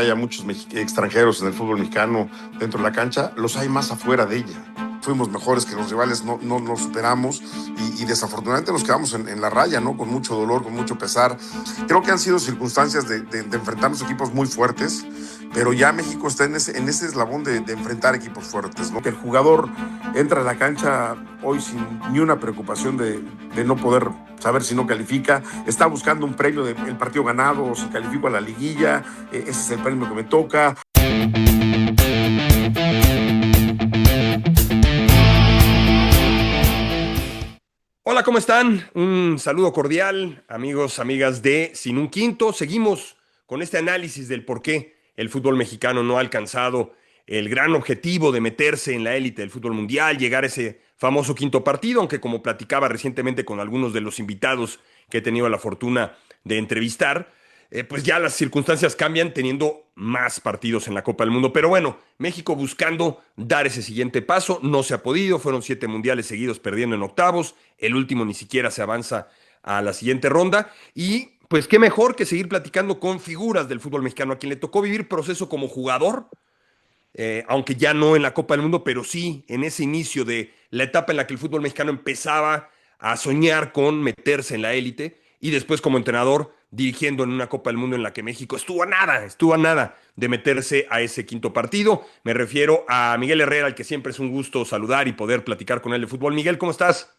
haya muchos extranjeros en el fútbol mexicano dentro de la cancha, los hay más afuera de ella. Fuimos mejores que los rivales, no nos superamos y desafortunadamente nos quedamos en la raya, ¿no? Con mucho dolor, con mucho pesar. Creo que han sido circunstancias de enfrentarnos equipos muy fuertes, pero ya México está en ese eslabón de enfrentar equipos fuertes, ¿no? Que el jugador entra a la cancha hoy sin ni una preocupación de no poder saber si no califica, está buscando un premio del partido ganado o si califico a la liguilla, ese es el premio que me toca. Hola, ¿cómo están? Un saludo cordial, amigos, amigas de Sin un Quinto. Seguimos con este análisis del por qué el fútbol mexicano no ha alcanzado el gran objetivo de meterse en la élite del fútbol mundial, llegar a ese famoso quinto partido, aunque como platicaba recientemente con algunos de los invitados que he tenido la fortuna de entrevistar, pues ya las circunstancias cambian teniendo más partidos en la Copa del Mundo. Pero bueno, México buscando dar ese siguiente paso, no se ha podido, fueron 7 mundiales seguidos perdiendo en octavos, el último ni siquiera se avanza a la siguiente ronda y pues qué mejor que seguir platicando con figuras del fútbol mexicano a quien le tocó vivir proceso como jugador, aunque ya no en la Copa del Mundo, pero sí en ese inicio de la etapa en la que el fútbol mexicano empezaba a soñar con meterse en la élite y después como entrenador dirigiendo en una Copa del Mundo en la que México estuvo a nada de meterse a ese quinto partido. Me refiero a Miguel Herrera, al que siempre es un gusto saludar y poder platicar con él de fútbol. Miguel, ¿cómo estás?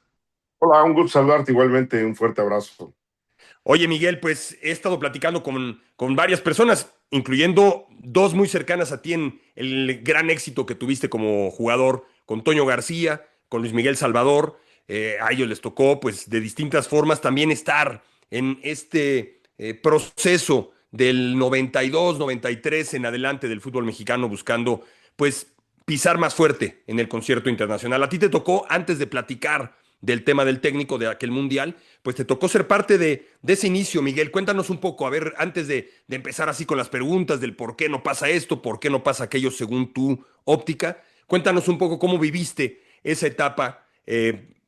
Hola, un gusto saludarte igualmente, un fuerte abrazo. Oye, Miguel, pues he estado platicando con varias personas, incluyendo dos muy cercanas a ti en el gran éxito que tuviste como jugador, con Toño García, con Luis Miguel Salvador. A ellos les tocó, pues, de distintas formas también estar en este proceso del 92, 93 en adelante del fútbol mexicano, buscando, pues, pisar más fuerte en el concierto internacional. A ti te tocó, antes de platicar del tema del técnico de aquel mundial, pues te tocó ser parte de ese inicio, Miguel. Cuéntanos un poco, a ver, antes de empezar así con las preguntas del por qué no pasa esto, por qué no pasa aquello según tu óptica, cuéntanos un poco cómo viviste esa etapa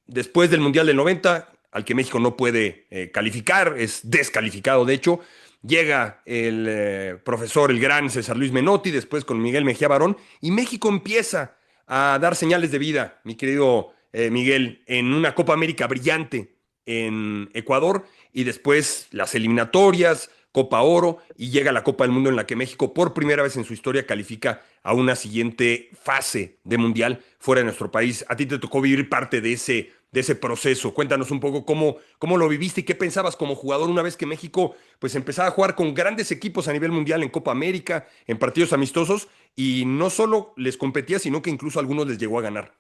después del Mundial del 90, al que México no puede calificar, es descalificado de hecho. Llega el profesor, el gran César Luis Menotti, después con Miguel Mejía Barón, y México empieza a dar señales de vida, mi querido Miguel, en una Copa América brillante en Ecuador y después las eliminatorias, Copa Oro y llega la Copa del Mundo en la que México por primera vez en su historia califica a una siguiente fase de mundial fuera de nuestro país. A ti te tocó vivir parte de ese proceso. Cuéntanos un poco cómo lo viviste y qué pensabas como jugador una vez que México pues empezaba a jugar con grandes equipos a nivel mundial en Copa América, en partidos amistosos y no solo les competía, sino que incluso a algunos les llegó a ganar.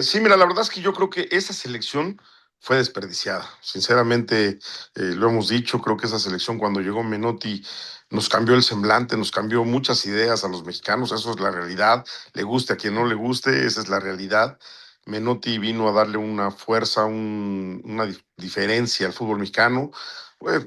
Sí, mira, la verdad es que yo creo que esa selección fue desperdiciada. Sinceramente, lo hemos dicho, creo que esa selección cuando llegó Menotti nos cambió el semblante, nos cambió muchas ideas a los mexicanos, eso es la realidad. Le guste a quien no le guste, esa es la realidad. Menotti vino a darle una fuerza, diferencia al fútbol mexicano.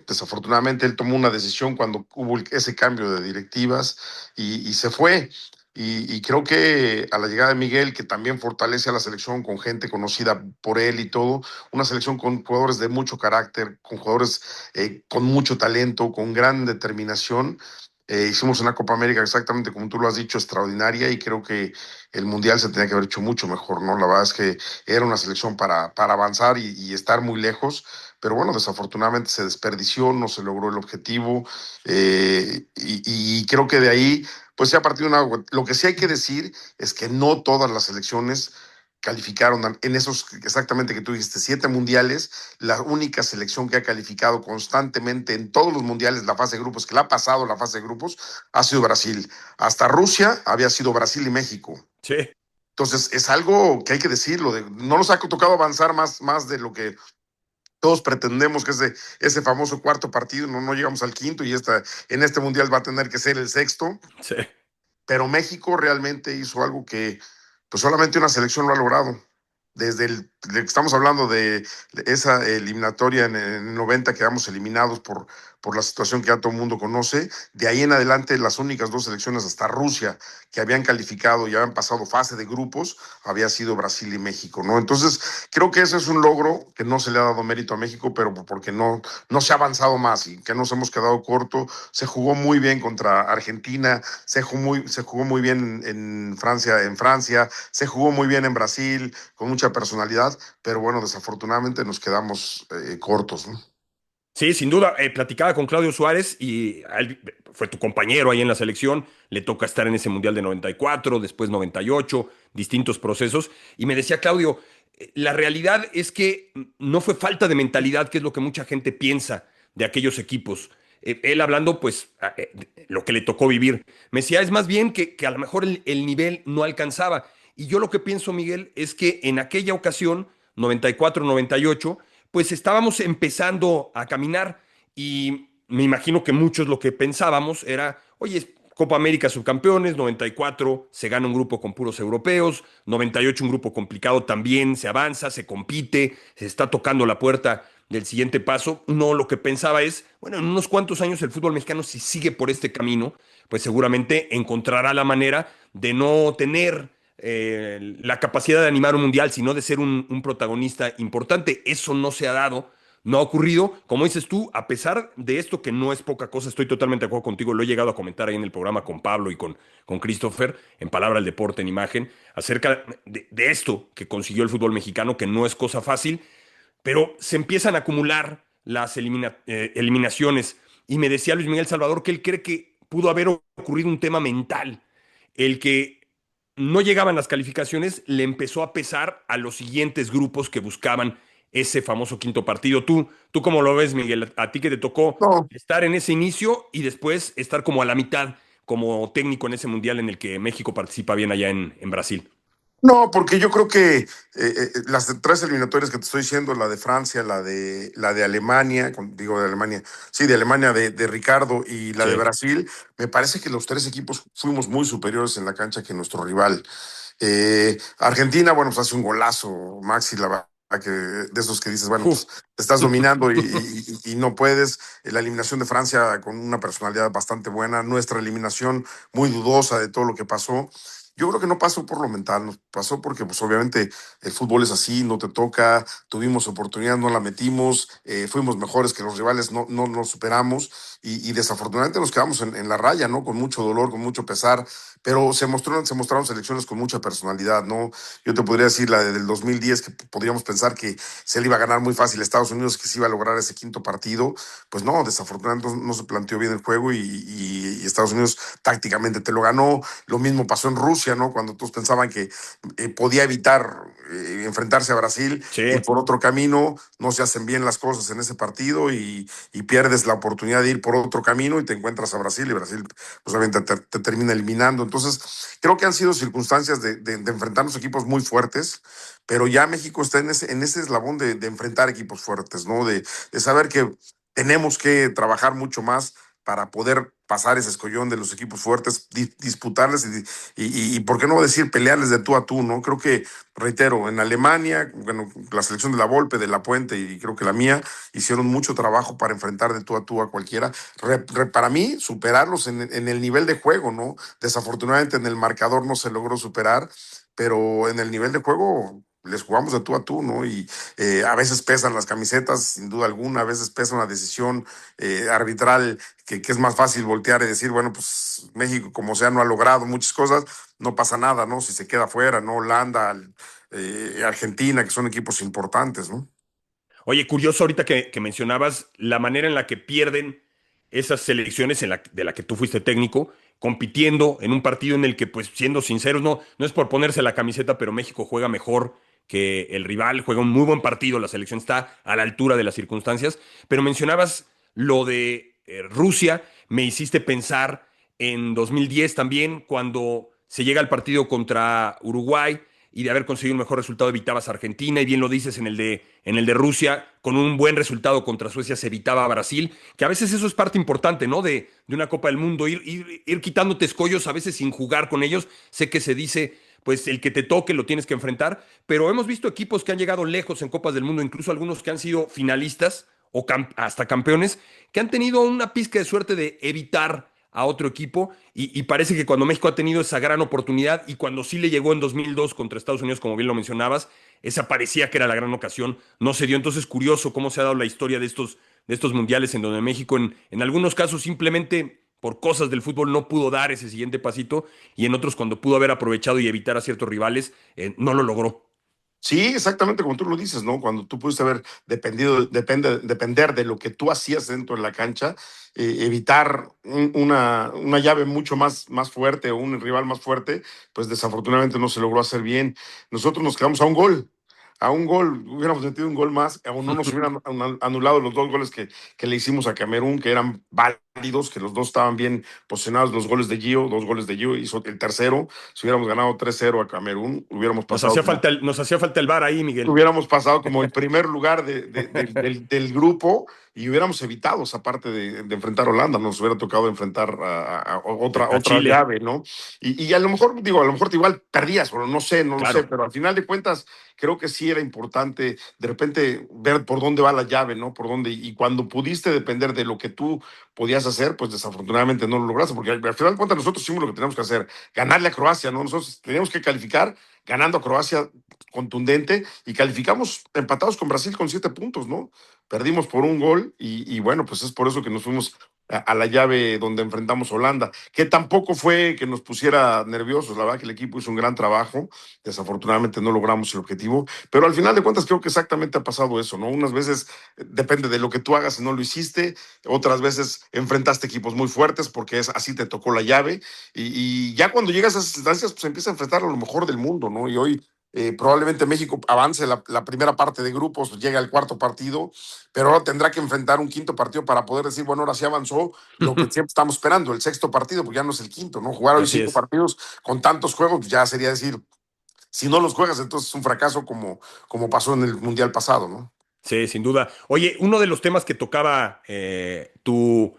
Desafortunadamente él tomó una decisión cuando hubo ese cambio de directivas y se fue. Y creo que a la llegada de Miguel, que también fortalece a la selección con gente conocida por él y todo, una selección con jugadores de mucho carácter, con jugadores con mucho talento, con gran determinación. Hicimos una Copa América exactamente como tú lo has dicho, extraordinaria, y creo que el Mundial se tenía que haber hecho mucho mejor, ¿no? La verdad es que era una selección para avanzar y estar muy lejos, pero bueno, desafortunadamente se desperdició, no se logró el objetivo, y creo que de ahí pues se ha partido una. Lo que sí hay que decir es que no todas las selecciones calificaron en esos exactamente que tú dijiste, 7 mundiales. La única selección que ha calificado constantemente en todos los mundiales la fase de grupos, que la ha pasado la fase de grupos, ha sido Brasil. Hasta Rusia había sido Brasil y México. Sí. Entonces es algo que hay que decirlo. No nos ha tocado avanzar más de lo que todos pretendemos, que ese famoso cuarto partido. No llegamos al quinto y en este mundial va a tener que ser el sexto, Sí. pero México realmente hizo algo que pues solamente una selección lo ha logrado. Desde el estamos hablando de esa eliminatoria en el 90, quedamos eliminados por la situación que ya todo el mundo conoce. De ahí en adelante, las únicas dos selecciones, hasta Rusia, que habían calificado y habían pasado fase de grupos, había sido Brasil y México, ¿no? Entonces, creo que ese es un logro que no se le ha dado mérito a México, pero porque no se ha avanzado más y que nos hemos quedado corto. Se jugó muy bien contra Argentina, se jugó muy bien en Francia, se jugó muy bien en Brasil, con mucha personalidad, pero bueno, desafortunadamente nos quedamos cortos, ¿no? Sí, sin duda. Platicaba con Claudio Suárez y a él fue tu compañero ahí en la selección. Le toca estar en ese Mundial de 94, después 98, distintos procesos. Y me decía Claudio, la realidad es que no fue falta de mentalidad, que es lo que mucha gente piensa de aquellos equipos. Él hablando, pues, lo que le tocó vivir. Me decía, es más bien que a lo mejor el nivel no alcanzaba. Y yo lo que pienso, Miguel, es que en aquella ocasión, 94, 98, pues estábamos empezando a caminar y me imagino que muchos lo que pensábamos era, oye, Copa América subcampeones, 94 se gana un grupo con puros europeos, 98 un grupo complicado también, se avanza, se compite, se está tocando la puerta del siguiente paso. No, lo que pensaba es, bueno, en unos cuantos años el fútbol mexicano si sigue por este camino, pues seguramente encontrará la manera de no tener la capacidad de animar un mundial, sino de ser un protagonista importante. Eso no se ha dado, no ha ocurrido. Como dices tú, a pesar de esto que no es poca cosa, estoy totalmente de acuerdo contigo, lo he llegado a comentar ahí en el programa con Pablo y con Christopher, en Palabra del Deporte en Imagen, acerca de esto que consiguió el fútbol mexicano, que no es cosa fácil, pero se empiezan a acumular las eliminaciones. Y me decía Luis Miguel Salvador que él cree que pudo haber ocurrido un tema mental, el que no llegaban las calificaciones, le empezó a pesar a los siguientes grupos que buscaban ese famoso quinto partido. ¿Tú cómo lo ves, Miguel? A ti que te tocó No, estar en ese inicio y después estar como a la mitad como técnico en ese mundial en el que México participa bien allá en Brasil. no, porque yo creo que las tres eliminatorias que te estoy diciendo, la de Francia, la de Alemania, digo de Alemania, sí, de Alemania de Ricardo y la de Sí. Brasil, me parece que los tres equipos fuimos muy superiores en la cancha que nuestro rival. Argentina, bueno, pues hace un golazo, Maxi, la verdad que de esos que dices, bueno, Uf. pues te estás dominando y no puedes. La eliminación de Francia con una personalidad bastante buena, nuestra eliminación muy dudosa de todo lo que pasó. Yo creo que no pasó por lo mental, nos pasó porque pues obviamente el fútbol es así, no te toca, tuvimos oportunidad, no la metimos, fuimos mejores que los rivales, no nos superamos y desafortunadamente nos quedamos en la raya, ¿no? Con mucho dolor, con mucho pesar, pero se mostraron selecciones con mucha personalidad, ¿no? Yo te podría decir la del 2010, que podríamos pensar que se le iba a ganar muy fácil a Estados Unidos, que se iba a lograr ese quinto partido, pues no, desafortunadamente no se planteó bien el juego y Estados Unidos tácticamente te lo ganó. Lo mismo pasó en Rusia, ¿no? Cuando todos pensaban que podía evitar enfrentarse a Brasil Sí. y por otro camino no se hacen bien las cosas en ese partido y pierdes la oportunidad de ir por otro camino y te encuentras a Brasil y Brasil pues obviamente te termina eliminando. Entonces, creo que han sido circunstancias de enfrentarnos equipos muy fuertes, pero ya México está en ese eslabón de enfrentar equipos fuertes, ¿no? De saber que tenemos que trabajar mucho más para poder pasar ese escollón de los equipos fuertes, disputarles por qué no decir pelearles de tú a tú, ¿no? Creo que, reitero, en Alemania, bueno, la selección de la Volpe, de la Puente y creo que la mía, hicieron mucho trabajo para enfrentar de tú a cualquiera. Para mí, superarlos en el nivel de juego, ¿no? Desafortunadamente en el marcador no se logró superar, pero en el nivel de juego les jugamos de tú a tú, ¿no? Y a veces pesan las camisetas, sin duda alguna, a veces pesa una decisión arbitral que es más fácil voltear y decir, bueno, pues México como sea no ha logrado muchas cosas, no pasa nada, ¿no? Si se queda fuera, ¿no? Holanda, Argentina, que son equipos importantes, ¿no? Oye, curioso ahorita que mencionabas la manera en la que pierden esas selecciones de la que tú fuiste técnico, compitiendo en un partido en el que, pues, siendo sinceros, no es por ponerse la camiseta, pero México juega mejor que el rival, juega un muy buen partido, la selección está a la altura de las circunstancias, pero mencionabas lo de Rusia, me hiciste pensar en 2010 también, cuando se llega al partido contra Uruguay y de haber conseguido un mejor resultado evitabas a Argentina, y bien lo dices en el de Rusia, con un buen resultado contra Suecia se evitaba a Brasil, que a veces eso es parte importante, ¿no? De una Copa del Mundo, ir quitándote escollos, a veces sin jugar con ellos. Sé que se dice pues el que te toque lo tienes que enfrentar, pero hemos visto equipos que han llegado lejos en Copas del Mundo, incluso algunos que han sido finalistas o hasta campeones, que han tenido una pizca de suerte de evitar a otro equipo y parece que cuando México ha tenido esa gran oportunidad y cuando sí le llegó en 2002 contra Estados Unidos, como bien lo mencionabas, esa parecía que era la gran ocasión, no se dio. Entonces, curioso cómo se ha dado la historia de estos mundiales en donde México en algunos casos simplemente por cosas del fútbol no pudo dar ese siguiente pasito y en otros cuando pudo haber aprovechado y evitar a ciertos rivales, no lo logró. Sí, exactamente como tú lo dices, ¿no? Cuando tú pudiste haber depender de lo que tú hacías dentro de la cancha, evitar una llave mucho más fuerte o un rival más fuerte, pues desafortunadamente no se logró hacer bien. Nosotros nos quedamos a un gol, hubiéramos metido un gol más, o no nos hubieran anulado los dos goles que le hicimos a Camerún, que eran válidos, que los dos estaban bien posicionados, los goles de Gio, dos goles de Gio, hizo el tercero. Si hubiéramos ganado 3-0 a Camerún, hubiéramos pasado como Nos hacía falta el VAR ahí, Miguel. hubiéramos pasado como el primer lugar del grupo y hubiéramos evitado esa parte de enfrentar a Holanda, nos hubiera tocado enfrentar a A otra Chile, llave, ¿no? Y a lo mejor, digo, a lo mejor igual perdías, o no lo sé, claro. pero al final de cuentas creo que sí era importante de repente ver por dónde va la llave, ¿no? Por dónde, y cuando pudiste depender de lo que tú podías hacer, pues desafortunadamente no lo lograste, porque al final de cuentas nosotros hicimos lo que teníamos que hacer, ganarle a Croacia, ¿no? Nosotros teníamos que calificar ganando a Croacia contundente y calificamos empatados con Brasil con 7 puntos, ¿no? Perdimos por un gol y bueno, pues es por eso que nos fuimos a la llave donde enfrentamos a Holanda, que tampoco fue que nos pusiera nerviosos, la verdad que el equipo hizo un gran trabajo, desafortunadamente no logramos el objetivo, pero al final de cuentas creo que exactamente ha pasado eso, ¿no? Unas veces depende de lo que tú hagas y no lo hiciste, otras veces enfrentaste equipos muy fuertes porque así te tocó la llave y ya cuando llegas a esas instancias pues empieza a enfrentar a lo mejor del mundo, ¿no? Y hoy probablemente México avance la primera parte de grupos, llega al cuarto partido, pero ahora tendrá que enfrentar un quinto partido para poder decir, bueno, ahora sí avanzó lo que siempre estamos esperando, el sexto partido, porque ya no es el quinto, ¿no? Jugar hoy Así 5 es. partidos con tantos juegos, pues ya sería decir, si no los juegas, entonces es un fracaso como pasó en el Mundial pasado, ¿no? Sí, sin duda. Oye, uno de los temas que tocaba tu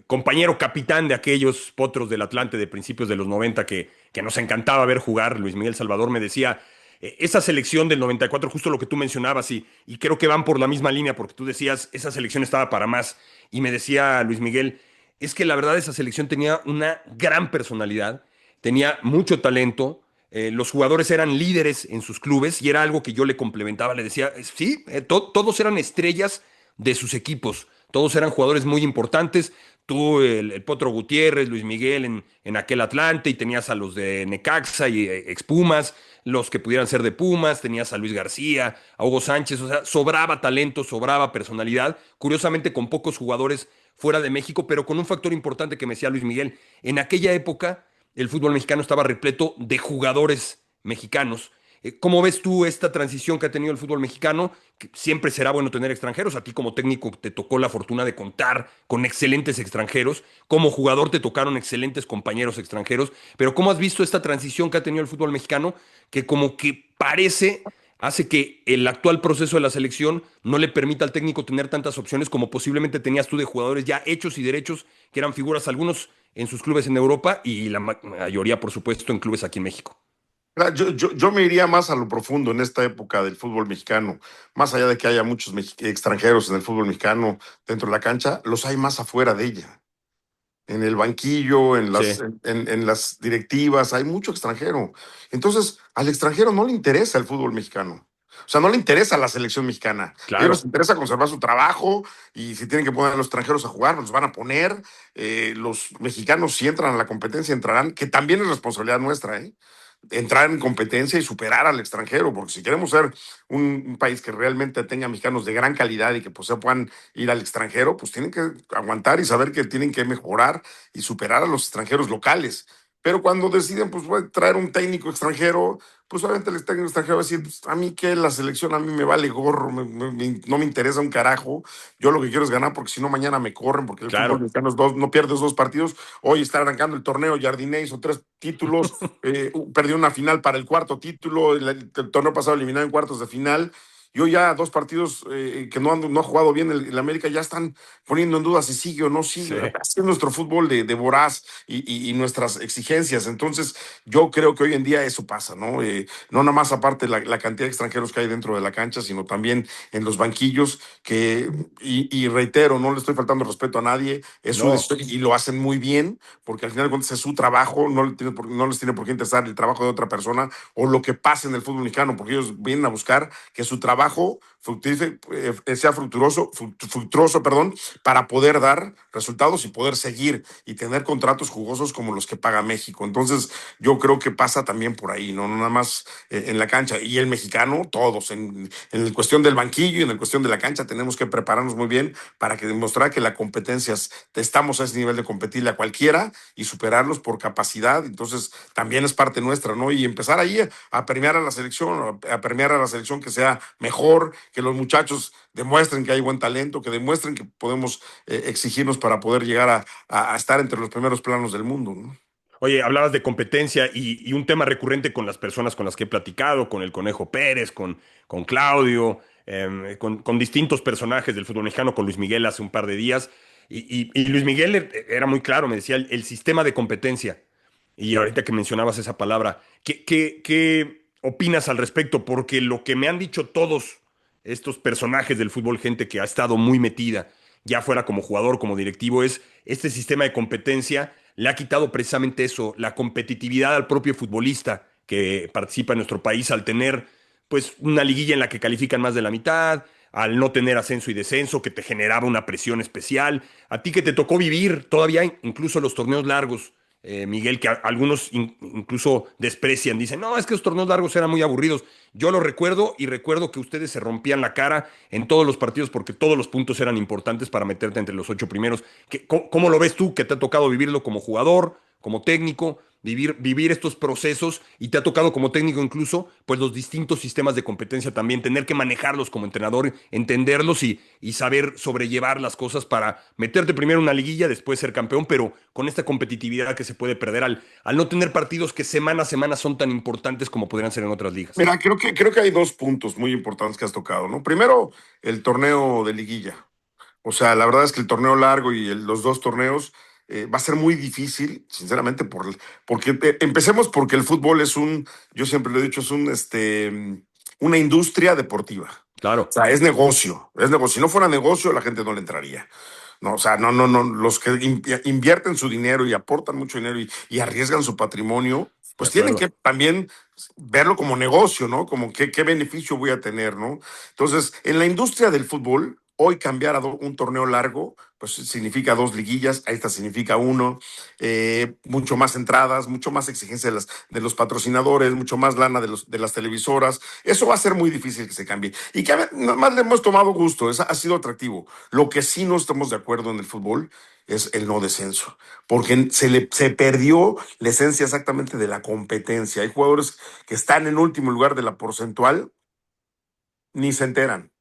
compañero capitán de aquellos potros del Atlante de principios de los 90 que nos encantaba ver jugar, Luis Miguel Salvador, me decía, esa selección del 94, justo lo que tú mencionabas, y creo que van por la misma línea, porque tú decías, esa selección estaba para más, y me decía Luis Miguel, es que la verdad esa selección tenía una gran personalidad, tenía mucho talento, los jugadores eran líderes en sus clubes y era algo que yo le complementaba, le decía, sí, todos eran estrellas de sus equipos, todos eran jugadores muy importantes, tú, el Potro Gutiérrez, Luis Miguel en aquel Atlante y tenías a los de Necaxa y Expumas, los que pudieran ser de Pumas, tenías a Luis García, a Hugo Sánchez, o sea, sobraba talento, sobraba personalidad, curiosamente con pocos jugadores fuera de México, pero con un factor importante que me decía Luis Miguel, en aquella época el fútbol mexicano estaba repleto de jugadores mexicanos. ¿Cómo ves tú esta transición que ha tenido el fútbol mexicano? Que siempre será bueno tener extranjeros. A ti como técnico te tocó la fortuna de contar con excelentes extranjeros. Como jugador te tocaron excelentes compañeros extranjeros. Pero ¿cómo has visto esta transición que ha tenido el fútbol mexicano? Que como que parece hace que el actual proceso de la selección no le permita al técnico tener tantas opciones como posiblemente tenías tú de jugadores ya hechos y derechos, que eran figuras algunos en sus clubes en Europa y la mayoría, por supuesto, en clubes aquí en México. Yo me iría más a lo profundo en esta época del fútbol mexicano, más allá de que haya muchos extranjeros en el fútbol mexicano dentro de la cancha, los hay más afuera de ella. En el banquillo, Sí, en las directivas, hay mucho extranjero. Entonces, al extranjero no le interesa el fútbol mexicano. O sea, no le interesa la selección mexicana. A ellos les claro. interesa conservar su trabajo y si tienen que poner a los extranjeros a jugar, los van a poner. Los mexicanos, si entran a la competencia, entrarán, que también es responsabilidad nuestra, ¿eh? Entrar en competencia y superar al extranjero, porque si queremos ser un país que realmente tenga mexicanos de gran calidad y que pues, se puedan ir al extranjero, pues tienen que aguantar y saber que tienen que mejorar y superar a los extranjeros locales. Pero cuando deciden pues, traer un técnico extranjero, pues obviamente el técnico extranjero va a decir, pues, a mí que la selección a mí me vale gorro, no me interesa un carajo, yo lo que quiero es ganar porque si no mañana me corren, porque el fútbol Claro. mexicano es no pierdes 2 partidos, hoy está arrancando el torneo, Jardiné hizo 3 títulos, perdió una final para el cuarto título, el torneo pasado eliminado en cuartos de final, Yo ya 2 partidos que no ha jugado bien el América ya están poniendo en duda si sigue o no Sí. sigue. Así es nuestro fútbol de voraz y nuestras exigencias. Entonces, yo creo que hoy en día eso pasa, ¿no? No nada más aparte la cantidad de extranjeros que hay dentro de la cancha, sino también en los banquillos, y reitero, no le estoy faltando respeto a nadie, es su No. decisión y lo hacen muy bien, porque al final de cuentas es su trabajo, no les tiene por qué interesar el trabajo de otra persona o lo que pase en el fútbol mexicano, porque ellos vienen a buscar que su trabajo sea fructuoso, perdón, para poder dar resultados y poder seguir y tener contratos jugosos como los que paga México. Entonces, yo creo que pasa también por ahí, no nada más en la cancha. Y el mexicano, todos, en cuestión del banquillo y en la cuestión de la cancha, tenemos que prepararnos muy bien para que demostrar que la competencia, estamos a ese nivel de competirle a cualquiera y superarlos por capacidad. Entonces, también es parte nuestra, ¿no? Y empezar ahí a premiar a la selección, a premiar a la selección que sea mejor, que los muchachos demuestren que hay buen talento, que demuestren que podemos exigirnos para poder llegar a estar entre los primeros planos del mundo, ¿no? Oye, hablabas de competencia y un tema recurrente con las personas con las que he platicado, con el Conejo Pérez, con Claudio, con distintos personajes del fútbol mexicano, con Luis Miguel hace un par de días. Y Luis Miguel era muy claro, me decía el sistema de competencia. Y ahorita que mencionabas esa palabra, ¿qué opinas al respecto? Porque lo que me han dicho todos estos personajes del fútbol, gente que ha estado muy metida, ya fuera como jugador, como directivo, es este sistema de competencia le ha quitado precisamente eso, la competitividad al propio futbolista que participa en nuestro país al tener pues una liguilla en la que califican más de la mitad, al no tener ascenso y descenso, que te generaba una presión especial, a ti que te tocó vivir todavía incluso los torneos largos, Miguel, que algunos incluso desprecian, dicen, no, es que los torneos largos eran muy aburridos. Yo lo recuerdo y recuerdo que ustedes se rompían la cara en todos los partidos porque todos los puntos eran importantes para meterte entre los 8 primeros. ¿Cómo lo ves tú que te ha tocado vivirlo como jugador, como técnico, vivir estos procesos y te ha tocado como técnico incluso, pues los distintos sistemas de competencia también, tener que manejarlos como entrenador, entenderlos y saber sobrellevar las cosas para meterte primero en una liguilla, después ser campeón, pero con esta competitividad que se puede perder al no tener partidos que semana a semana son tan importantes como podrían ser en otras ligas? Mira, creo que hay 2 puntos muy importantes que has tocado, ¿no? Primero, el torneo de liguilla. O sea, la verdad es que el torneo largo y los 2 torneos va a ser muy difícil, sinceramente, porque empecemos porque el fútbol yo siempre lo he dicho, una industria deportiva. O Claro, sea, es negocio. Si no fuera negocio, la gente no le entraría. No, o sea, no, no, no. Los que invierten su dinero y aportan mucho dinero y arriesgan su patrimonio, de pues tienen acuerdo. que también verlo como negocio, ¿no? Como qué beneficio voy a tener, ¿no? Entonces, en la industria del fútbol, hoy cambiar a un torneo largo, pues significa 2 liguillas, a esta significa uno, mucho más entradas, mucho más exigencia de los patrocinadores, mucho más lana de las televisoras. Eso va a ser muy difícil que se cambie. Y que nada más le hemos tomado gusto, ha sido atractivo. Lo que sí no estamos de acuerdo en el fútbol es el no descenso, porque se perdió la esencia exactamente de la competencia. Hay jugadores que están en último lugar de la porcentual, ni se enteran.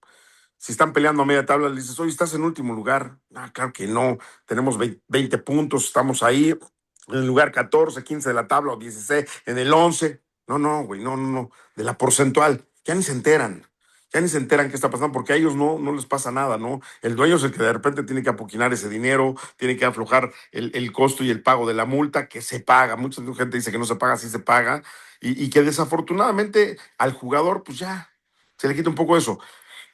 Si están peleando a media tabla, le dices, oye, estás en último lugar. Ah, claro que no. Tenemos 20 puntos, estamos ahí en el lugar 14, 15 de la tabla o 16, en el 11. No, no, güey, no, no, no. De la porcentual. Ya ni se enteran. Ya ni se enteran qué está pasando porque a ellos no les pasa nada, ¿no? El dueño es el que de repente tiene que apoquinar ese dinero, tiene que aflojar el costo y el pago de la multa que se paga. Mucha gente dice que no se paga, sí se paga. Y que desafortunadamente al jugador, pues ya, se le quita un poco eso.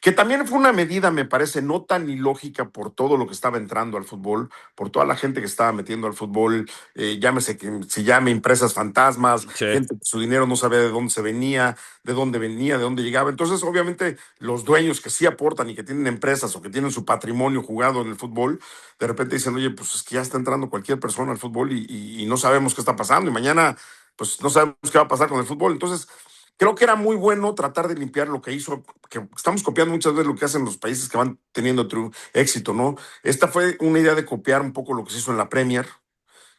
Que también fue una medida, me parece, no tan ilógica por todo lo que estaba entrando al fútbol, por toda la gente que estaba metiendo al fútbol, llámese que se llame empresas fantasmas, Sí, gente que su dinero no sabía de dónde se venía, de dónde venía, de dónde llegaba. Entonces, obviamente, los dueños que sí aportan y que tienen empresas o que tienen su patrimonio jugado en el fútbol, de repente dicen, oye, pues es que ya está entrando cualquier persona al fútbol y no sabemos qué está pasando y mañana, pues no sabemos qué va a pasar con el fútbol. Entonces, creo que era muy bueno tratar de limpiar lo que hizo, que estamos copiando muchas veces lo que hacen los países que van teniendo éxito, ¿no? Esta fue una idea de copiar un poco lo que se hizo en la Premier,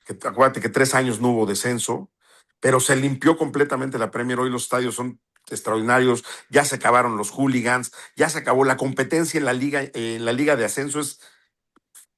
que acuérdate que 3 años no hubo descenso, pero se limpió completamente la Premier. Hoy los estadios son extraordinarios, ya se acabaron los hooligans, ya se acabó la competencia en la liga de ascenso, es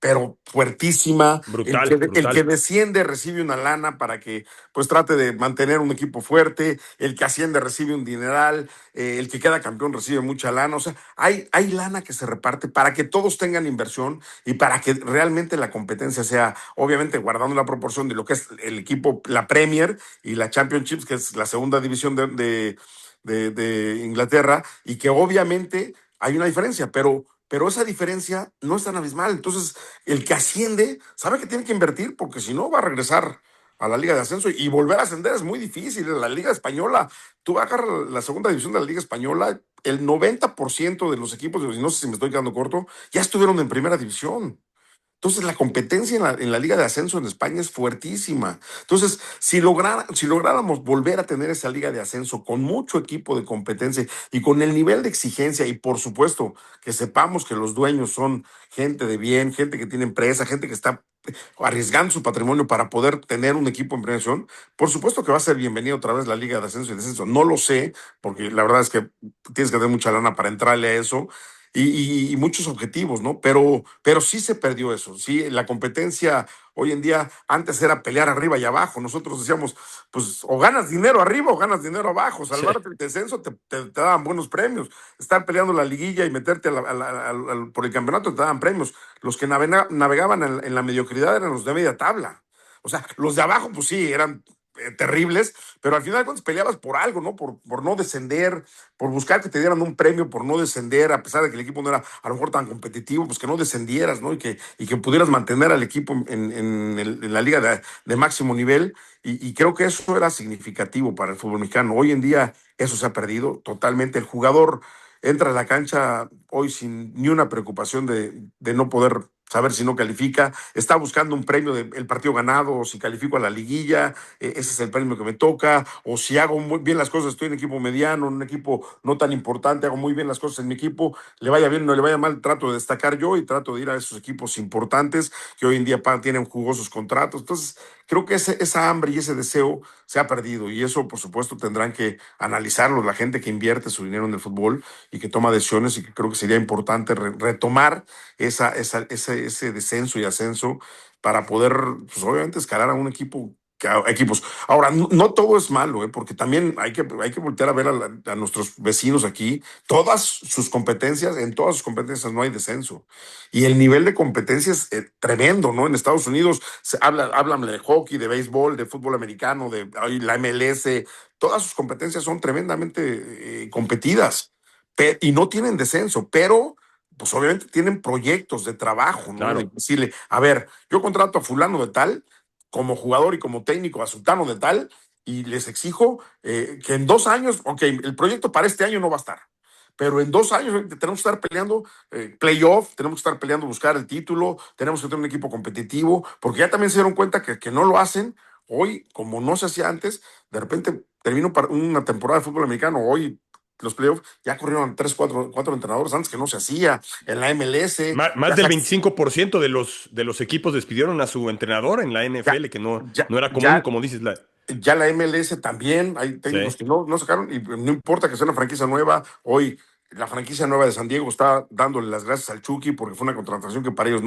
pero fuertísima. Brutal, El que brutal. desciende recibe una lana para que pues trate de mantener un equipo fuerte, el que asciende recibe un dineral, el que queda campeón recibe mucha lana. O sea, hay lana que se reparte para que todos tengan inversión y para que realmente la competencia sea, obviamente, guardando la proporción de lo que es el equipo, la Premier y la Championships, que es la segunda división de Inglaterra, y que obviamente hay una diferencia, pero esa diferencia no es tan abismal. Entonces, el que asciende sabe que tiene que invertir porque si no va a regresar a la Liga de Ascenso y volver a ascender es muy difícil. En la Liga Española, tú agarras la segunda división de la Liga Española, el 90% de los equipos, y no sé si me estoy quedando corto, ya estuvieron en primera división. Entonces, la competencia en la Liga de Ascenso en España es fuertísima. Entonces, si lográramos volver a tener esa Liga de Ascenso con mucho equipo de competencia y con el nivel de exigencia, y por supuesto que sepamos que los dueños son gente de bien, gente que tiene empresa, gente que está arriesgando su patrimonio para poder tener un equipo en prevención, por supuesto que va a ser bienvenido otra vez la Liga de Ascenso y Descenso. No lo sé, porque la verdad es que tienes que tener mucha lana para entrarle a eso y muchos objetivos, ¿no? Pero sí se perdió eso, sí, la competencia hoy en día, antes era pelear arriba y abajo, nosotros decíamos, pues o ganas dinero arriba o ganas dinero abajo, Sí. salvarte el descenso te daban buenos premios, estar peleando la liguilla y meterte por el campeonato te daban premios, los que navegaban en la mediocridad eran los de media tabla, o sea, los de abajo pues sí, eran terribles, pero al final de cuentas peleabas por algo, ¿no? Por no descender, por buscar que te dieran un premio por no descender, a pesar de que el equipo no era a lo mejor tan competitivo, pues que no descendieras, ¿no? Y que pudieras mantener al equipo en la liga de máximo nivel. Y creo que eso era significativo para el fútbol mexicano. Hoy en día eso se ha perdido totalmente. El jugador entra a la cancha hoy sin ni una preocupación de no poder saber si no califica, está buscando un premio del partido ganado, o si califico a la liguilla, ese es el premio que me toca, o si hago muy bien las cosas, estoy en equipo mediano, en un equipo no tan importante, hago muy bien las cosas en mi equipo, le vaya bien, no le vaya mal, trato de destacar yo y trato de ir a esos equipos importantes que hoy en día tienen jugosos contratos. Entonces, creo que esa hambre y ese deseo se ha perdido y eso, por supuesto, tendrán que analizarlo la gente que invierte su dinero en el fútbol y que toma decisiones y que creo que sería importante retomar ese descenso y ascenso para poder, pues obviamente, escalar a un equipo, a equipos. Ahora, no todo es malo, porque también hay que voltear a ver a nuestros vecinos aquí, todas sus competencias, en todas sus competencias no hay descenso. Y el nivel de competencia es tremendo, ¿no? En Estados Unidos hablan de hockey, de béisbol, de fútbol americano, de la MLS, todas sus competencias son tremendamente competidas y no tienen descenso, pero pues obviamente tienen proyectos de trabajo, ¿no? De Claro. decirle, a ver, yo contrato a fulano de tal, como jugador y como técnico, a sultano de tal, y les exijo que en 2 años, ok, el proyecto para este año no va a estar, pero en 2 años tenemos que estar peleando playoff, tenemos que estar peleando buscar el título, tenemos que tener un equipo competitivo, porque ya también se dieron cuenta que no lo hacen. Hoy, como no se hacía antes, de repente termina una temporada de fútbol americano, hoy los playoffs ya corrieron tres, cuatro entrenadores antes que no se hacía. En la MLS, Más ya, del 25% de los equipos despidieron a su entrenador en la ya, NFL, que no, ya, no era común, ya, como dices. ya la MLS también, hay técnicos Sí, que no sacaron, y no importa que sea una franquicia nueva, hoy la franquicia nueva de San Diego está dándole las gracias al Chucky porque fue una contratación que para ellos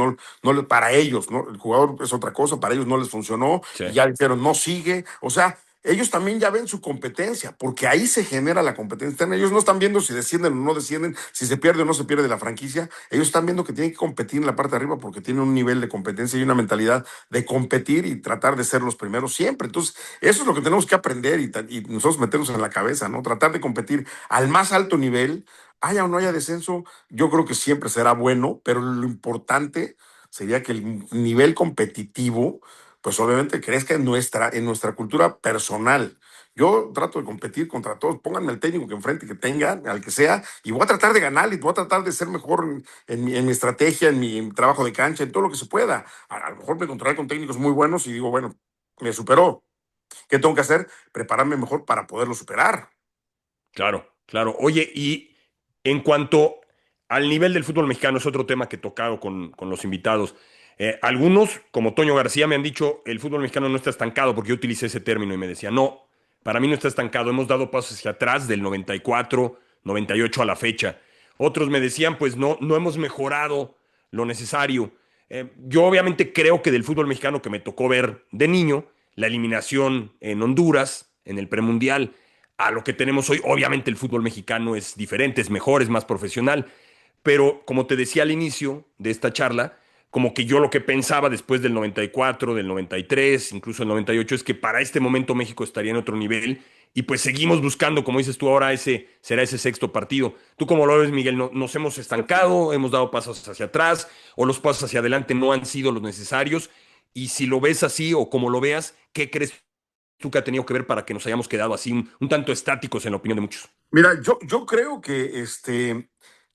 para ellos, ¿no? El jugador es otra cosa, para ellos no les funcionó, sí, y ya dijeron, no sigue, o sea, ellos también ya ven su competencia, porque ahí se genera la competencia. Ellos no están viendo si descienden o no descienden, si se pierde o no se pierde la franquicia, ellos están viendo que tienen que competir en la parte de arriba porque tienen un nivel de competencia y una mentalidad de competir y tratar de ser los primeros siempre. Entonces, eso es lo que tenemos que aprender y nosotros meternos en la cabeza, ¿no? Tratar de competir al más alto nivel, haya o no haya descenso, yo creo que siempre será bueno, pero lo importante sería que el nivel competitivo, pues obviamente crezca en nuestra cultura personal. Yo trato de competir contra todos, pónganme el técnico que enfrente, que tenga, al que sea, y voy a tratar de ganar y voy a tratar de ser mejor en mi estrategia, en mi trabajo de cancha, en todo lo que se pueda. A lo mejor me encontraré con técnicos muy buenos y digo, bueno, me superó. ¿Qué tengo que hacer? Prepararme mejor para poderlo superar. claro, claro. Oye, y en cuanto al nivel del fútbol mexicano, es otro tema que he tocado con los invitados. Algunos, como Toño García, me han dicho, el fútbol mexicano no está estancado, porque yo utilicé ese término y me decía, no, para mí no está estancado, hemos dado pasos hacia atrás del 94, 98 a la fecha. Otros me decían, pues no, no hemos mejorado lo necesario. Yo obviamente creo que del fútbol mexicano que me tocó ver de niño, la eliminación en Honduras, en el premundial, a lo que tenemos hoy, obviamente el fútbol mexicano es diferente, es mejor, es más profesional, pero como te decía al inicio de esta charla, como que yo lo que pensaba después del 94, del 93, incluso el 98, es que para este momento México estaría en otro nivel y pues seguimos buscando, como dices tú ahora, será ese sexto partido. ¿Tú cómo lo ves, Miguel? ¿Nos hemos estancado, hemos dado pasos hacia atrás o los pasos hacia adelante no han sido los necesarios? Y si lo ves así o como lo veas, ¿qué crees tú que ha tenido que ver para que nos hayamos quedado así un tanto estáticos en la opinión de muchos? Mira, yo creo que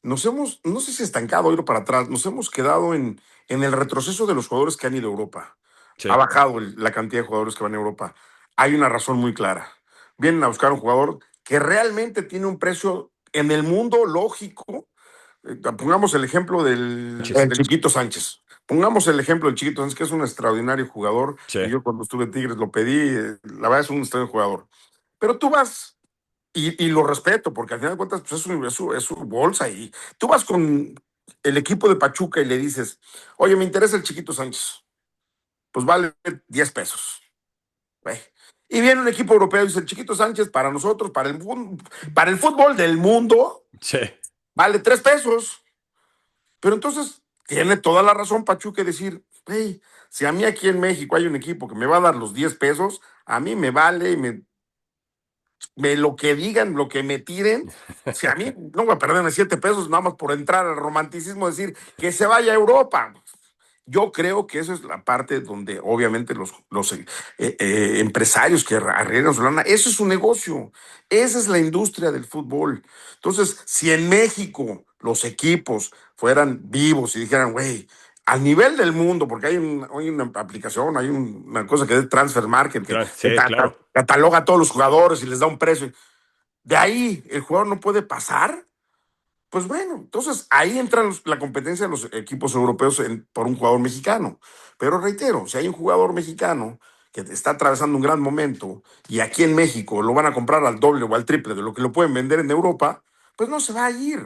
nos hemos, no sé si estancado, ir para atrás, nos hemos quedado en el retroceso de los jugadores que han ido a Europa. Ha Sí, bajado la cantidad de jugadores que van a Europa. Hay una razón muy clara. Vienen a buscar un jugador que realmente tiene un precio en el mundo lógico. Pongamos el ejemplo Sánchez. del Chiquito Sánchez. Pongamos el ejemplo del Chiquito Sánchez, que es un extraordinario jugador. Sí, Y yo cuando estuve en Tigres lo pedí. La verdad es un extraordinario jugador. Pero tú vas y lo respeto, porque al final de cuentas pues es su bolsa. Y tú vas con el equipo de Pachuca y le dices, oye, me interesa el Chiquito Sánchez. Pues vale 10 pesos. Güey. Y viene un equipo europeo y dice, el Chiquito Sánchez para nosotros, para el fútbol del mundo, sí, vale 3 pesos. Pero entonces tiene toda la razón Pachuca decir, hey, si a mí aquí en México hay un equipo que me va a dar los 10 pesos, a mí me vale, lo que digan, lo que me tiren. Si a mí no voy a perderme 7 pesos nada más por entrar al romanticismo, decir que se vaya a Europa. Yo creo que esa es la parte donde obviamente los empresarios que arriesgan su lana, eso es su negocio, esa es la industria del fútbol. Entonces, si en México los equipos fueran vivos y dijeran, güey, al nivel del mundo, porque hay una aplicación, una cosa que es Transfer Market, sí, claro. cataloga a todos los jugadores y les da un precio. De ahí el jugador no puede pasar. Pues bueno, entonces ahí entra la competencia de los equipos europeos por un jugador mexicano. Pero reitero, si hay un jugador mexicano que está atravesando un gran momento y aquí en México lo van a comprar al doble o al triple de lo que lo pueden vender en Europa, pues no se va a ir.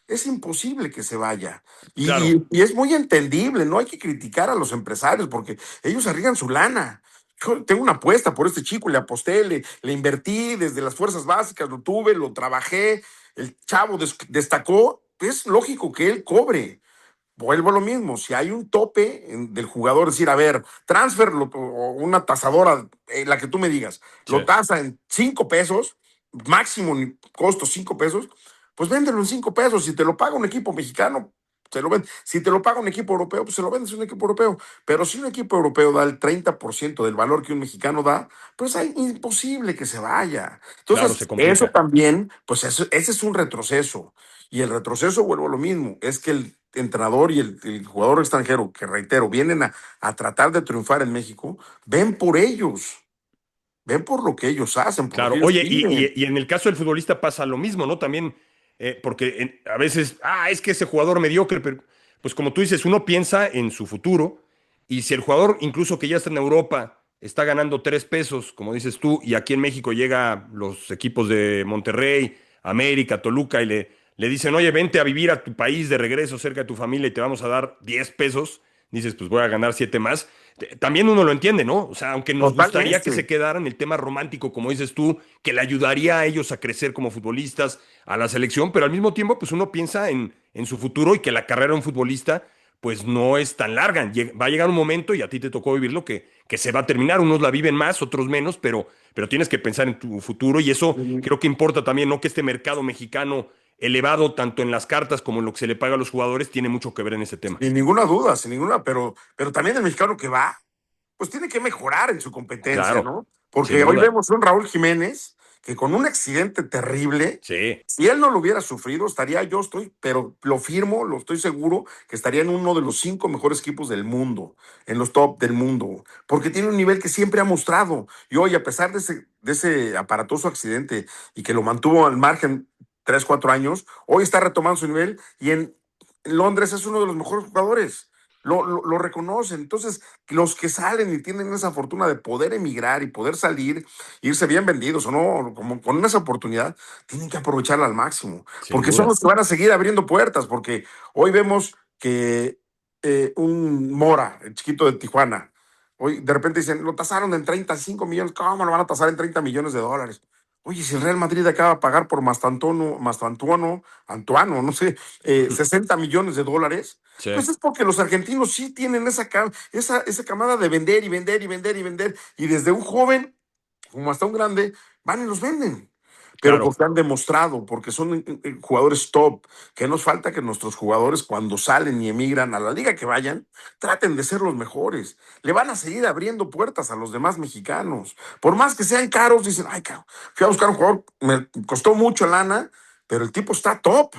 Es imposible que se vaya. Y, Claro, y- y es muy entendible, no hay que criticar a los empresarios porque ellos arriesgan su lana. Yo tengo una apuesta por este chico, le aposté, le invertí desde las fuerzas básicas, lo tuve, lo trabajé, el chavo destacó, es lógico que él cobre. Vuelvo a lo mismo, si hay un tope del jugador, decir, a ver, transfer o una tasadora, la que tú me digas, sí, lo tasa en 5 pesos, máximo costo 5 pesos, pues véndelo en 5 pesos. Si te lo paga un equipo mexicano, se lo vende. Si te lo paga un equipo europeo, pues se lo vendes a un equipo europeo. Pero si un equipo europeo da el 30% del valor que un mexicano da, pues es imposible que se vaya. claro, se Entonces, eso complica. también, pues ese es un retroceso. Y el retroceso, vuelvo a lo mismo, es que el entrenador y el jugador extranjero, que reitero, vienen a tratar de triunfar en México, ven por ellos, ven por lo que ellos hacen, por lo que Claro. ellos Oye, piden. y en el caso del futbolista pasa lo mismo, ¿no? También, porque a veces, es que ese jugador mediocre, pero pues como tú dices, uno piensa en su futuro y si el jugador, incluso que ya está en Europa, está ganando 3 pesos, como dices tú, y aquí en México llega los equipos de Monterrey, América, Toluca y le dicen, oye, vente a vivir a tu país de regreso cerca de tu familia y te vamos a dar 10 pesos, dices, pues voy a ganar 7 más. También uno lo entiende, ¿no? O sea, aunque nos gustaría que se Totalmente. quedaran el tema romántico, como dices tú, que le ayudaría a ellos a crecer como futbolistas, a la selección, pero al mismo tiempo, pues uno piensa en su futuro y que la carrera de un futbolista, pues no es tan larga. Va a llegar un momento, y a ti te tocó vivirlo, que se va a terminar. Unos la viven más, otros menos, pero tienes que pensar en tu futuro y eso creo que importa también, ¿no? Que este mercado mexicano elevado, tanto en las cartas como en lo que se le paga a los jugadores, tiene mucho que ver en ese tema. Sin ninguna duda, sin ninguna, pero también el mexicano que va, pues tiene que mejorar en su competencia, Claro, ¿no? sin Porque hoy duda. vemos un Raúl Jiménez que con un accidente terrible, Sí, si él no lo hubiera sufrido, pero lo firmo, lo estoy seguro, que estaría en uno de los 5 mejores equipos del mundo, en los top del mundo, porque tiene un nivel que siempre ha mostrado. Y hoy, a pesar de ese aparatoso accidente y que lo mantuvo al margen 3, 4 años, hoy está retomando su nivel y en Londres es uno de los mejores jugadores. Lo reconocen. Entonces, los que salen y tienen esa fortuna de poder emigrar y poder salir, irse bien vendidos o no, como con esa oportunidad, tienen que aprovecharla al máximo, sin porque son duda. los que van a seguir abriendo puertas, porque hoy vemos que un Mora, el chiquito de Tijuana. Hoy de repente dicen, lo tasaron en 35 millones. ¿Cómo lo van a tasar en 30 millones de dólares? Oye, si el Real Madrid acaba de pagar por Antuano, no sé, 60 millones de dólares, Sí, pues es porque los argentinos sí tienen esa camada de vender y vender y vender y vender. Y desde un joven como hasta un grande, van y los venden. Pero claro. porque han demostrado, porque son jugadores top, que nos falta que nuestros jugadores cuando salen y emigran a la liga que vayan, traten de ser los mejores. Le van a seguir abriendo puertas a los demás mexicanos. Por más que sean caros, dicen, ay, caro, fui a buscar un jugador, me costó mucho lana, pero el tipo está top.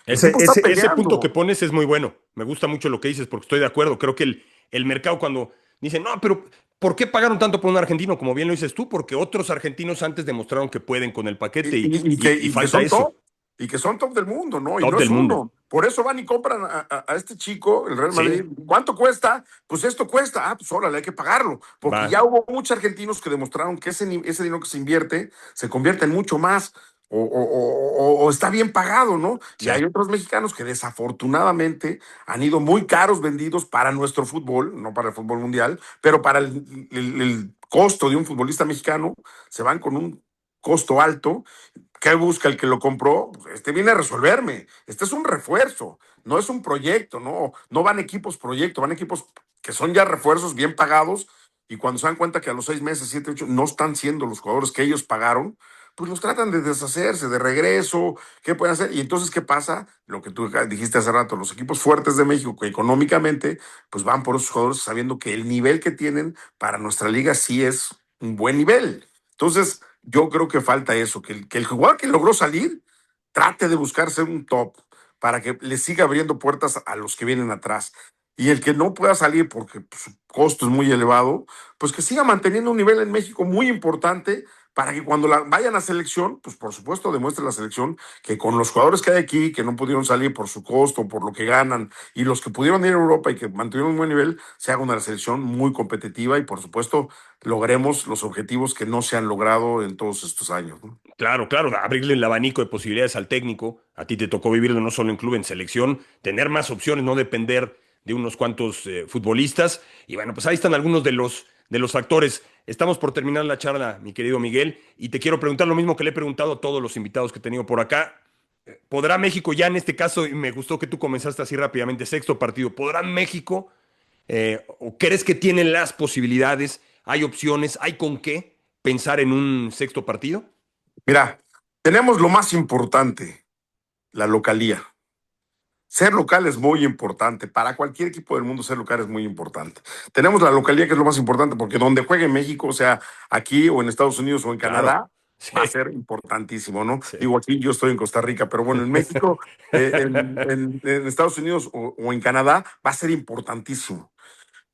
El Ese, tipo está ese, ese punto que peleando. pones es muy bueno. Me gusta mucho lo que dices porque estoy de acuerdo. Creo que el mercado cuando dicen, no, pero ¿por qué pagaron tanto por un argentino? Como bien lo dices tú, porque otros argentinos antes demostraron que pueden con el paquete y Y que falta son eso. top, y que son top del mundo, ¿no? Y Top no del es mundo. uno. Por eso van y compran a este chico, el Real Sí, Madrid. ¿Cuánto cuesta? Pues esto cuesta. Ah, pues órale, hay que pagarlo. Porque va. ya hubo muchos argentinos que demostraron que ese dinero que se invierte se convierte en mucho más o está bien pagado, ¿no? Y Sí, hay otros mexicanos que desafortunadamente han ido muy caros vendidos para nuestro fútbol, no para el fútbol mundial, pero para el costo de un futbolista mexicano, se van con un costo alto. ¿Qué busca el que lo compró? Pues este viene a resolverme. Este es un refuerzo, no es un proyecto, no, no van equipos proyecto, van equipos que son ya refuerzos bien pagados y cuando se dan cuenta que a los 6 meses, 7, 8, no están siendo los jugadores que ellos pagaron, pues los tratan de deshacerse, de regreso, ¿qué pueden hacer? Y entonces, ¿qué pasa? Lo que tú dijiste hace rato, los equipos fuertes de México que económicamente, pues van por esos jugadores sabiendo que el nivel que tienen para nuestra liga sí es un buen nivel. Entonces, yo creo que falta eso, que el jugador que logró salir trate de buscar ser un top para que le siga abriendo puertas a los que vienen atrás. Y el que no pueda salir porque pues, su costo es muy elevado, pues que siga manteniendo un nivel en México muy importante para que cuando vayan a selección, pues por supuesto demuestre la selección que con los jugadores que hay aquí, que no pudieron salir por su costo, por lo que ganan, y los que pudieron ir a Europa y que mantuvieron un buen nivel, se haga una selección muy competitiva y por supuesto logremos los objetivos que no se han logrado en todos estos años, ¿no? claro, claro. Abrirle el abanico de posibilidades al técnico. A ti te tocó vivirlo no solo en club, en selección. Tener más opciones, no depender de unos cuantos futbolistas. Y bueno, pues ahí están algunos de los factores. Estamos por terminar la charla, mi querido Miguel, y te quiero preguntar lo mismo que le he preguntado a todos los invitados que he tenido por acá. ¿Podrá México ya en este caso, y me gustó que tú comenzaste así rápidamente, sexto partido, ¿podrá México o crees que tienen las posibilidades, hay opciones, hay con qué pensar en un sexto partido? Mira, tenemos lo más importante, la localía. Ser local es muy importante. Para cualquier equipo del mundo, ser local es muy importante. Tenemos la localía, que es lo más importante, porque donde juegue México, o sea, aquí o en Estados Unidos o en Claro, Canadá, va a sí, ser importantísimo, ¿no? sí. Digo, aquí yo estoy en Costa Rica, pero bueno, en México, en Estados Unidos o en Canadá, va a ser importantísimo.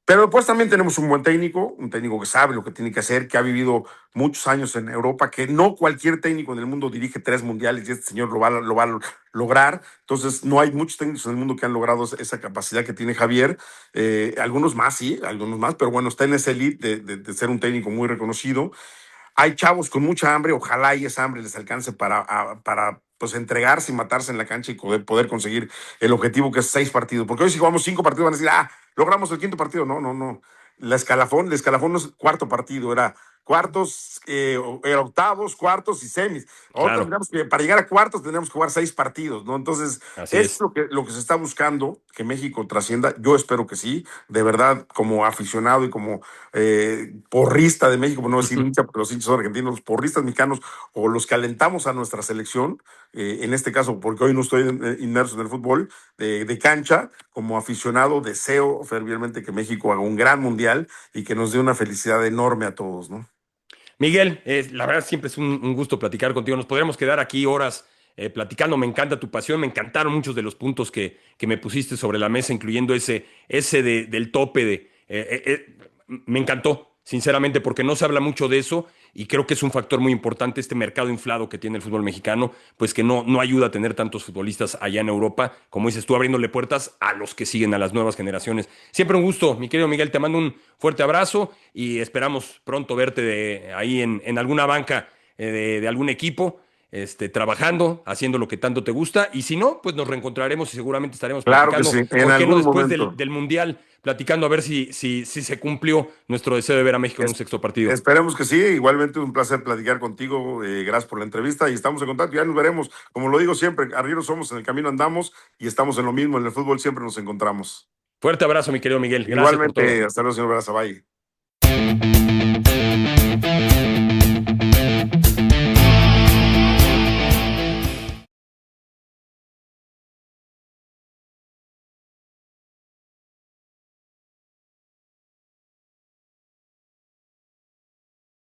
Pero después también tenemos un técnico que sabe lo que tiene que hacer, que ha vivido muchos años en Europa, que no cualquier técnico en el mundo dirige 3 mundiales y este señor lo va a lograr. Entonces, no hay muchos técnicos en el mundo que han logrado esa capacidad que tiene Javier. Algunos más, sí, algunos más, pero bueno, está en esa elite de ser un técnico muy reconocido. Hay chavos con mucha hambre, ojalá y esa hambre les alcance para pues entregarse y matarse en la cancha y poder conseguir el objetivo que es 6 partidos. Porque hoy si jugamos 5 partidos van a decir, logramos el quinto partido. No, no, no. El escalafón no es cuarto partido, era cuartos, era octavos, cuartos y semis. Ahora Claro, tendríamos que, para llegar a cuartos, tendríamos que jugar 6 partidos, ¿no? Entonces, así es es. lo que se está buscando, que México trascienda. Yo espero que sí, de verdad, como aficionado y como porrista de México, por no decir hincha, porque los hinchas son argentinos, los porristas mexicanos o los que alentamos a nuestra selección, en este caso, porque hoy no estoy inmerso en el fútbol de cancha, como aficionado deseo fervientemente que México haga un gran mundial y que nos dé una felicidad enorme a todos, ¿no? Miguel, la verdad siempre es un gusto platicar contigo. Nos podríamos quedar aquí horas platicando. Me encanta tu pasión, me encantaron muchos de los puntos que me pusiste sobre la mesa, incluyendo ese del tope me encantó, sinceramente, porque no se habla mucho de eso y creo que es un factor muy importante este mercado inflado que tiene el fútbol mexicano, pues que no ayuda a tener tantos futbolistas allá en Europa, como dices tú, abriéndole puertas a los que siguen, a las nuevas generaciones. Siempre un gusto, mi querido Miguel, te mando un fuerte abrazo y esperamos pronto verte ahí en alguna banca de algún equipo. trabajando, haciendo lo que tanto te gusta. Y si no, pues nos reencontraremos y seguramente estaremos Claro que platicando, sí, en ¿por qué no algún después momento. del Mundial? Platicando a ver si se cumplió nuestro deseo de ver a México en un Es- sexto partido. Esperemos que sí. Igualmente un placer platicar contigo. Gracias por la entrevista y estamos en contacto. Ya nos veremos. Como lo digo siempre, arrieros somos, en el camino andamos y estamos en lo mismo. En el fútbol siempre nos encontramos. Fuerte abrazo, mi querido Miguel. Gracias por todo. Igualmente, hasta luego, señor Brazabay.